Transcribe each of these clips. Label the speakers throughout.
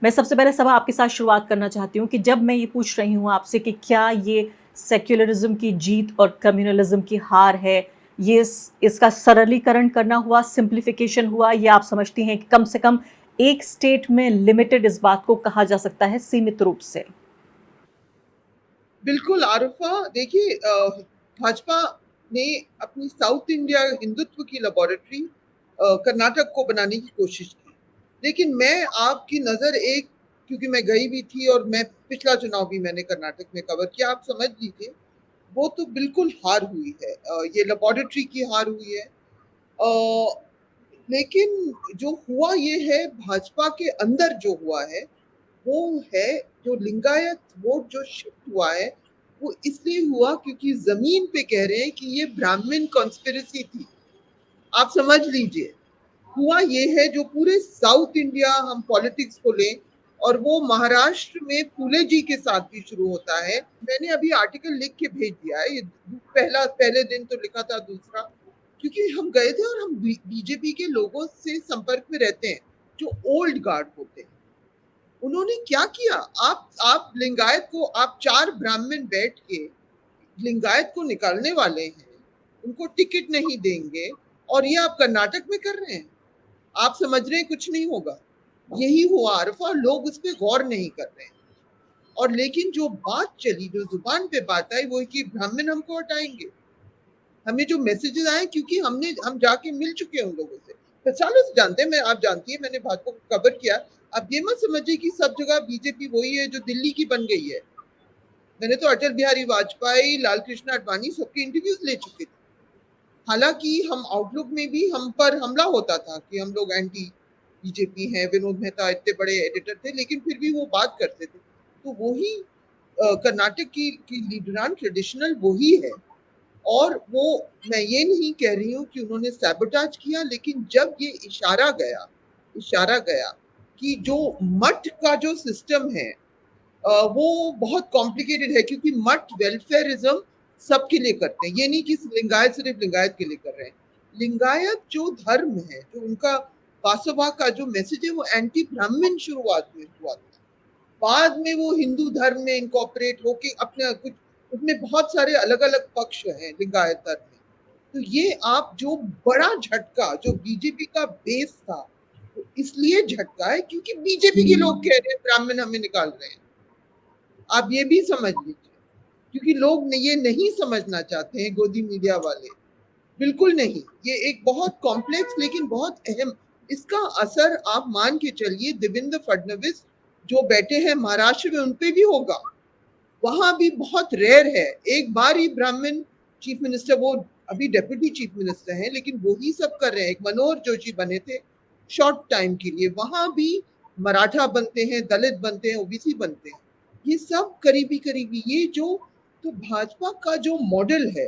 Speaker 1: मैं सबसे पहले सवाल आपके साथ शुरुआत करना चाहती हूँ कि जब मैं ये पूछ रही हूँ आपसे कि क्या ये सेक्युलरिज्म की जीत और कम्युनलिज्म की हार है, ये इसका सरलीकरण करना हुआ, सिंप्लीफिकेशन हुआ, या आप समझती हैं कि कम से कम एक स्टेट में लिमिटेड इस बात को कहा जा सकता है सीमित रूप से?
Speaker 2: बिल्कुल आरुफ़ा, देखिए भाजपा ने अपनी साउथ इंडिया हिंदुत्व की लैबोरेटरी कर्नाटक को बनाने की कोशिश की। लेकिन मैं आपकी नज़र एक, क्योंकि मैं गई भी थी और मैं पिछला चुनाव भी मैंने कर्नाटक में कवर किया, आप समझ लीजिए वो तो बिल्कुल हार हुई है। ये लैबोरेटरी की हार हुई है। अ, लेकिन जो हुआ ये है, भाजपा के अंदर जो हुआ है वो है, जो लिंगायत वोट जो शिफ्ट हुआ है वो इसलिए हुआ क्योंकि जमीन पे कह रहे हैं कि ये ब्राह्मण कॉन्स्पिरेसी थी। आप समझ लीजिए, हुआ ये है, जो पूरे साउथ इंडिया हम पॉलिटिक्स को लें और वो महाराष्ट्र में फूले जी के साथ भी शुरू होता है। मैंने अभी आर्टिकल लिख के भेज दिया है, ये पहले दिन तो लिखा था, दूसरा क्योंकि हम गए थे और हम बीजेपी के लोगों से संपर्क में रहते हैं जो ओल्ड गार्ड होते हैं। उन्होंने क्या किया, आप लिंगायत को, आप चार ब्राह्मण बैठ के लिंगायत को निकालने वाले हैं, उनको टिकट नहीं देंगे, और ये आप कर्नाटक में कर रहे हैं। आप समझ रहे हैं कुछ नहीं होगा। यही हुआ अरफा, लोग उस पर गौर नहीं कर रहे हैं। और लेकिन जो बात चली, जो जुबान पे बात आई, वो है कि ब्राह्मण हमको हटाएंगे। हमें जो मैसेजेस आए, क्योंकि हम जाके मिल चुके हैं उन लोगों से, तो सालों से जानते हैं। आप जानती है, मैंने भाजपा को कवर किया। अब ये मत समझिए कि सब जगह बीजेपी वही है जो दिल्ली की बन गई है। मैंने तो अटल बिहारी वाजपेयी, लाल कृष्ण आडवाणी सबके इंटरव्यूज ले चुके थे। हालांकि हम आउटलुक में भी हम पर हमला होता था कि हम लोग एंटी बीजेपी हैं, विनोद मेहता इतने बड़े एडिटर थे, लेकिन फिर भी वो बात करते थे। तो वही कर्नाटक की लीडरान ट्रेडिशनल वही है। और वो, मैं ये नहीं कह रही हूँ कि उन्होंने सैबोटाज किया, लेकिन जब ये इशारा गया कि जो मठ का जो सिस्टम है वो बहुत कॉम्प्लिकेटेड है, क्योंकि मठ वेलफेयरिज्म सबके लिए करते हैं। ये नहीं कि लिंगायत सिर्फ लिंगायत के लिए कर रहे हैं। लिंगायत जो धर्म है, जो उनका बासवा का जो मैसेज है, वो एंटी ब्राह्मण शुरुआत में हुआ था। बाद में वो हिंदू धर्म में इनकॉर्पोरेट होके अपने कुछ, उसमें बहुत सारे अलग अलग पक्ष हैं लिंगायत धर्म में। तो ये आप जो बड़ा झटका जो बीजेपी का बेस था, तो इसलिए झटका है क्योंकि बीजेपी के लोग कह रहे हैं ब्राह्मण हमें निकाल रहे हैं। आप ये भी समझ लीजिए, क्योंकि लोग ये नहीं समझना चाहते हैं, गोदी मीडिया वाले बिल्कुल नहीं। ये एक बहुत कॉम्प्लेक्स लेकिन बहुत अहम, इसका असर आप मान के चलिए देवेंद्र फडणवीस जो बैठे हैं महाराष्ट्र में, उन पे भी होगा। वहां भी बहुत रेयर है, एक बार ही ब्राह्मण चीफ मिनिस्टर, वो अभी डेप्यूटी चीफ मिनिस्टर हैं, लेकिन वो ही सब कर रहे हैं। एक मनोहर जोशी बने थे शॉर्ट टाइम के लिए, वहां भी मराठा बनते हैं, दलित बनते हैं, ओबीसी बनते हैं। ये सब करीबी करीबी, ये जो, तो भाजपा का जो मॉडल है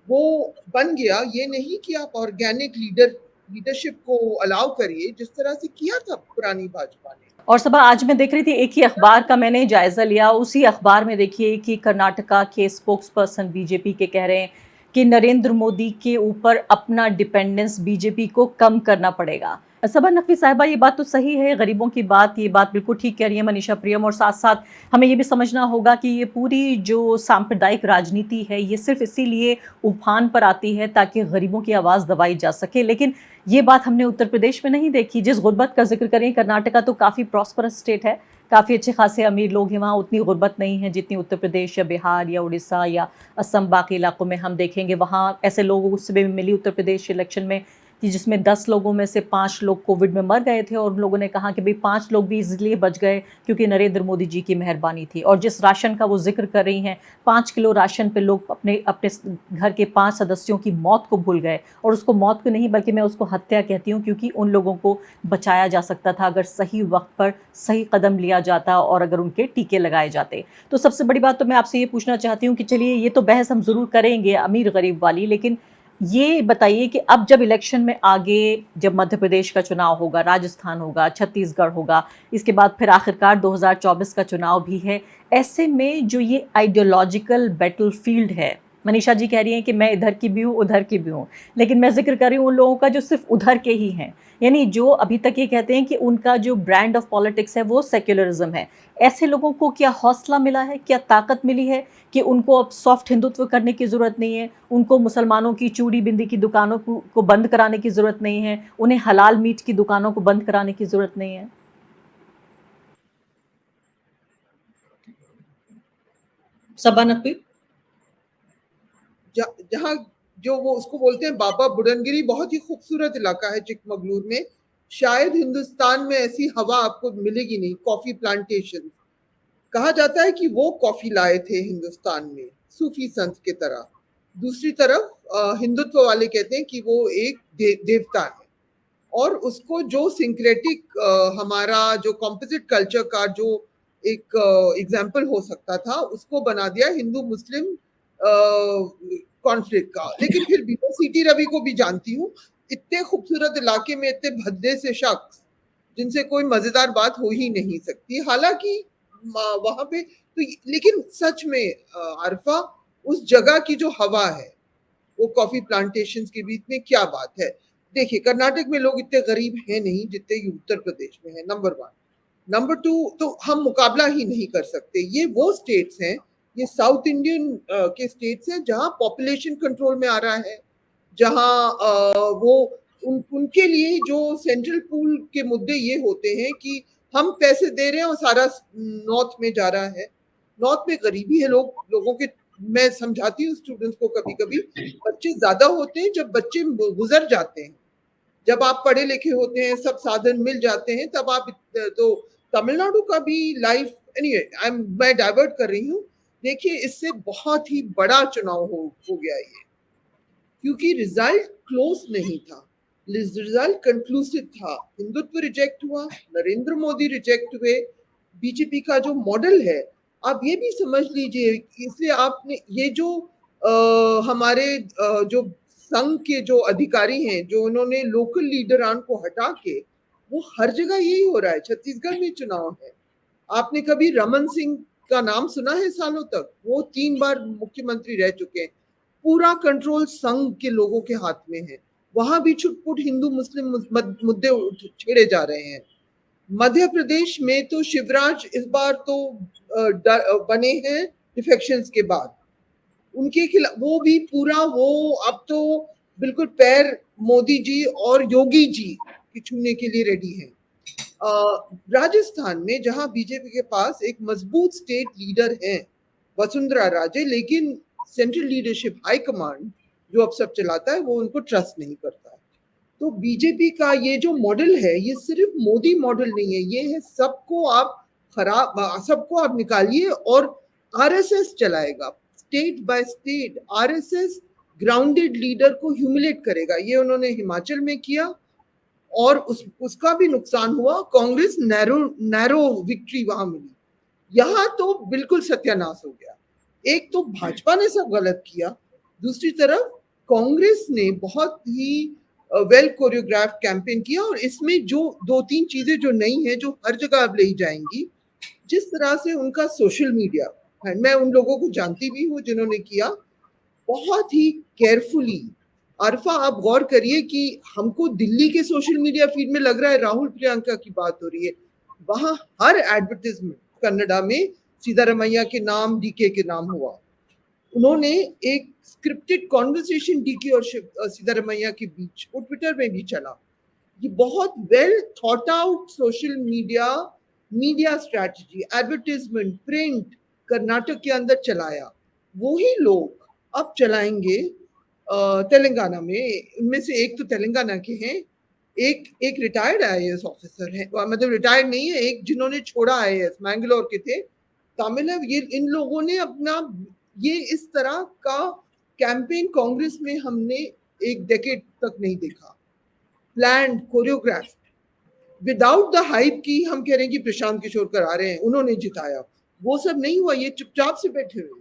Speaker 2: वो बन गया। ये नहीं कि आप ऑर्गेनिक लीडरशिप को अलाउ करिए जिस तरह से किया था पुरानी भाजपा ने।
Speaker 1: और सबा, आज मैं देख रही थी, एक ही अखबार का मैंने जायजा लिया, उसी अखबार में देखिए कि कर्नाटका के स्पोक्स पर्सन बीजेपी के कह रहे हैं कि नरेंद्र मोदी के ऊपर अपना डिपेंडेंस बीजेपी को कम करना पड़ेगा। सबा नकवी साहिबा, ये बात तो सही है, गरीबों की बात, ये बात बिल्कुल ठीक कह रही है मनीषा प्रियम, और साथ साथ हमें ये भी समझना होगा कि ये पूरी जो सांप्रदायिक राजनीति है ये सिर्फ इसीलिए उफान पर आती है ताकि गरीबों की आवाज़ दबाई जा सके। लेकिन ये बात हमने उत्तर प्रदेश में नहीं देखी। जिस गुर्बत का जिक्र करें, कर्नाटका तो काफ़ी प्रॉस्परस स्टेट है, काफ़ी अच्छे खासे अमीर लोग हैं वहाँ, उतनी गुर्बत नहीं है जितनी उत्तर प्रदेश या बिहार या उड़ीसा या असम बाकी इलाकों में हम देखेंगे। वहाँ ऐसे लोगों से भी मिली उत्तर प्रदेश इलेक्शन में कि जिसमें 10 लोगों में से 5 लोग कोविड में मर गए थे, और उन लोगों ने कहा कि भाई 5 लोग भी इसलिए बच गए क्योंकि नरेंद्र मोदी जी की मेहरबानी थी। और जिस राशन का वो जिक्र कर रही हैं, 5 किलो राशन पे लोग अपने अपने घर के 5 सदस्यों की मौत को भूल गए, और उसको मौत को नहीं बल्कि मैं उसको हत्या कहती हूँ, क्योंकि उन लोगों को बचाया जा सकता था अगर सही वक्त पर सही कदम लिया जाता और अगर उनके टीके लगाए जाते। तो सबसे बड़ी बात तो मैं आपसे ये पूछना चाहती हूँ कि चलिए, ये तो बहस हम ज़रूर करेंगे अमीर गरीब वाली, लेकिन ये बताइए कि अब जब इलेक्शन में आगे, जब मध्य प्रदेश का चुनाव होगा, राजस्थान होगा, छत्तीसगढ़ होगा, इसके बाद फिर आखिरकार 2024 का चुनाव भी है, ऐसे में जो ये आइडियोलॉजिकल बैटलफील्ड है मनीषा जी कह रही हैं कि मैं इधर की भी हूँ, उधर की भी हूँ। लेकिन मैं ज़िक्र कर रही हूँ उन लोगों का जो सिर्फ़ उधर के ही हैं। यानी जो अभी तक ये कहते हैं कि उनका जो ब्रांड ऑफ पॉलिटिक्स है वो सेक्युलरिज़्म है। ऐसे लोगों को क्या हौसला मिला है, क्या ताकत मिली है कि उनको अब सॉफ्ट हिंदुत्व करने की ज़रूरत नहीं है, उनको मुसलमानों की चूड़ी-बिंदी की दुकानों को बंद कराने की ज़रूरत नहीं है, उन्हें हलाल मीट की दुकानों को बंद कराने की ज़रूरत नहीं है? सबा नकवी?
Speaker 2: जहाँ जो वो उसको बोलते हैं बाबा बुडनगिरी, बहुत ही खूबसूरत इलाका है चिकमगलूर में। शायद हिंदुस्तान में ऐसी हवा आपको मिलेगी नहीं, कॉफी प्लांटेशन। कहा जाता है कि वो कॉफी लाए थे हिंदुस्तान में सूफी संत के तरह। दूसरी तरफ हिंदुत्व वाले कहते हैं कि वो एक देवता है, और उसको जो सिंक्रेटिक हमारा जो कॉम्पोजिट कल्चर का जो एक एग्जाम्पल हो सकता था, उसको बना दिया हिंदू मुस्लिम कॉन्फ्लिक्ट का। लेकिन फिर भी मैं सीटी रवि को भी जानती हूँ। इतने खूबसूरत इलाके में इतने भद्दे से शख्स जिनसे कोई मजेदार बात हो ही नहीं सकती। हालांकि वहां पे तो, लेकिन सच में आरफा, उस जगह की जो हवा है वो कॉफी प्लांटेशन के बीच में, क्या बात है। देखिए, कर्नाटक में लोग इतने गरीब हैं नहीं जितने ये उत्तर प्रदेश में है, नंबर वन। नंबर टू, तो हम मुकाबला ही नहीं कर सकते। ये वो स्टेट्स हैं, ये साउथ इंडियन के स्टेट्स हैं जहां पॉपुलेशन कंट्रोल में आ रहा है, जहां वो उनके लिए जो सेंट्रल पूल के मुद्दे ये होते हैं कि हम पैसे दे रहे हैं और सारा नॉर्थ में जा रहा है। नॉर्थ में गरीबी है, लोगों के। मैं समझाती हूँ स्टूडेंट्स को, कभी कभी बच्चे ज्यादा होते हैं जब बच्चे गुजर जाते हैं। जब आप पढ़े लिखे होते हैं, सब साधन मिल जाते हैं, तब आप तो तमिलनाडु का भी लाइफ, एनीवे मैं डाइवर्ट कर रही हूँ। देखिए, इससे बहुत ही बड़ा चुनाव हो गया ये, क्योंकि रिजल्ट क्लोज नहीं था, रिजल्ट कंक्लूसिव था। हिंदुत्व रिजेक्ट हुआ, नरेंद्र मोदी रिजेक्ट हुए, बीजेपी का जो मॉडल है, आप ये भी समझ लीजिए। इसलिए आपने ये जो हमारे जो संघ के जो अधिकारी हैं, जो उन्होंने लोकल लीडरान को हटा के, वो हर जगह यही हो रहा है। छत्तीसगढ़ में चुनाव है, आपने कभी रमन सिंह का नाम सुना है? सालों तक वो 3 बार मुख्यमंत्री रह चुके हैं। पूरा कंट्रोल संघ के लोगों के हाथ में है। वहां भी छुटपुट हिंदू मुस्लिम मुद्दे छेड़े जा रहे हैं। मध्य प्रदेश में तो शिवराज इस बार तो बने हैं डिफेक्शंस के बाद। उनके खिलाफ वो भी पूरा, वो अब तो बिल्कुल पैर मोदी जी और योगी जी की छूने के लिए रेडी हैं। राजस्थान में जहां बीजेपी के पास एक मजबूत स्टेट लीडर है, वसुंधरा राजे, लेकिन सेंट्रल लीडरशिप हाई कमांड जो अब सब चलाता है, वो उनको ट्रस्ट नहीं करता है। तो बीजेपी का ये जो मॉडल है, ये सिर्फ मोदी मॉडल नहीं है, ये है सबको आप सबको आप निकालिए और आरएसएस चलाएगा। State by state RSS grounded leader को ह्यूमिलेट करेगा। ये उन्होंने हिमाचल में किया, और उसका भी नुकसान हुआ। कांग्रेस नैरो विक्ट्री वहां मिली। यहां तो बिल्कुल सत्यानाश हो गया। एक तो भाजपा ने सब गलत किया, दूसरी तरफ कांग्रेस ने बहुत ही वेल कोरियोग्राफ कैंपेन किया। और इसमें जो 2-3 चीजें जो नई हैं, जो हर जगह अब ले जाएंगी, जिस तरह से उनका सोशल मीडिया, मैं उन लोगों को जानती भी हूँ जिन्होंने किया, बहुत ही केयरफुली। अरफा, आप गौर करिए कि हमको दिल्ली के सोशल मीडिया फीड में लग रहा है राहुल प्रियंका की बात हो रही है। वहां हर एडवर्टाइजमेंट कन्नडा में सीतारमैया के नाम, डीके के नाम हुआ। उन्होंने एक स्क्रिप्टेड कॉन्वर्सेशन डीके और सीतारमैया के बीच, वो ट्विटर में भी चला। ये बहुत well thought out social media strategy, advertisement, print Karnataka के अंदर चलाया। वही लोग अब चलाएंगे तेलंगाना में। उनमें से एक तो तेलंगाना के हैं, एक रिटायर्ड आईएएस ऑफिसर है, मतलब रिटायर्ड नहीं है, एक जिन्होंने छोड़ा आईएएस, मैंगलोर के थे, तमिल है। ये इन लोगों ने अपना ये इस तरह का कैंपेन कांग्रेस में हमने एक डेकेड तक नहीं देखा। Planned, choreograph, without the hype की हम कह रहे हैं कि प्रशांत किशोर करा रहे हैं, उन्होंने जिताया। वो सब नहीं हुआ, ये चुपचाप से बैठे हुए।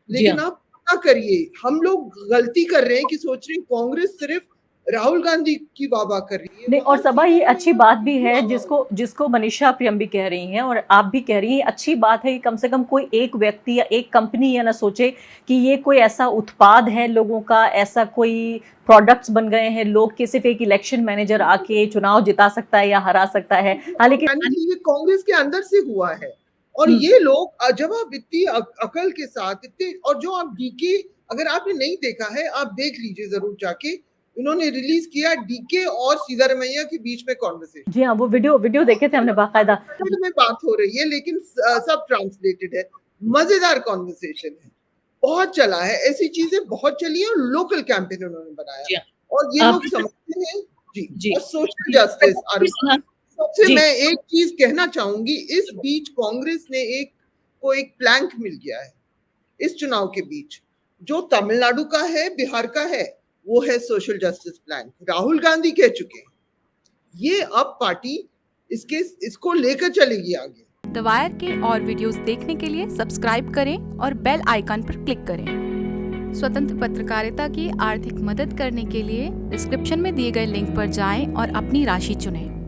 Speaker 1: जी
Speaker 2: लेकिन
Speaker 1: हाँ।
Speaker 2: आप पता करिए, हम लोग गलती कर रहे हैं कि सोच रहे हैं कांग्रेस सिर्फ राहुल गांधी की वाह कर रही है।
Speaker 1: नहीं, और
Speaker 2: वहाँ
Speaker 1: सबा ये
Speaker 2: सीमा
Speaker 1: अच्छी
Speaker 2: में
Speaker 1: बात भी है
Speaker 2: वाह-वाह
Speaker 1: जिसको जिसको मनीषा प्रियम भी कह रही हैं और आप भी कह रही हैं, अच्छी बात है कि कम से कम कोई एक व्यक्ति या एक कंपनी ये ना सोचे कि ये कोई ऐसा उत्पाद है लोगों का, ऐसा कोई प्रोडक्ट्स बन गए हैं लोग कि सिर्फ एक इलेक्शन मैनेजर आके चुनाव जिता सकता है या हरा सकता है। हालांकि
Speaker 2: ऑर्गेनिकली ये कांग्रेस के अंदर से हुआ है। और
Speaker 1: हम्म,
Speaker 2: ये लोग जब आप इतनी अकल के साथ इतने, और जो आप डीके, अगर आपने नहीं देखा है आप देख लीजिए जरूर जाके, इन्होंने रिलीज किया डीके और सिद्धारमैया के बीच में कॉन्वर्सेशन।
Speaker 1: जी हाँ, वो वीडियो वीडियो देखे थे हमने बाकायदा।
Speaker 2: कन्नड़ में बात हो रही है लेकिन सब ट्रांसलेटेड है। मजेदार कॉन्वर्सेशन है, बहुत चला है, ऐसी चीजें बहुत चली है और लोकल कैंपेन उन्होंने बनाया
Speaker 1: जी हाँ,
Speaker 2: और ये लोग
Speaker 1: आपने
Speaker 2: समझते हैं। जी।
Speaker 1: जी
Speaker 2: और सोशल
Speaker 1: जी
Speaker 2: जस्टिस सबसे
Speaker 1: जी
Speaker 2: मैं एक चीज कहना चाहूंगी, इस बीच कांग्रेस ने एक प्लैंक मिल गया है इस चुनाव के बीच, जो तमिलनाडु का है, बिहार का है, वो है social justice plank. Rahul Gandhi कह चुके हैं ये अब पार्टी इसको लेकर चलेगी आगे।
Speaker 3: द वायर के और वीडियोस देखने के लिए सब्सक्राइब करें और बेल आइकन पर क्लिक करें। स्वतंत्र पत्रकारिता की आर्थिक मदद करने के लिए डिस्क्रिप्शन में दिए गए लिंक पर जाएं और अपनी राशि चुनें।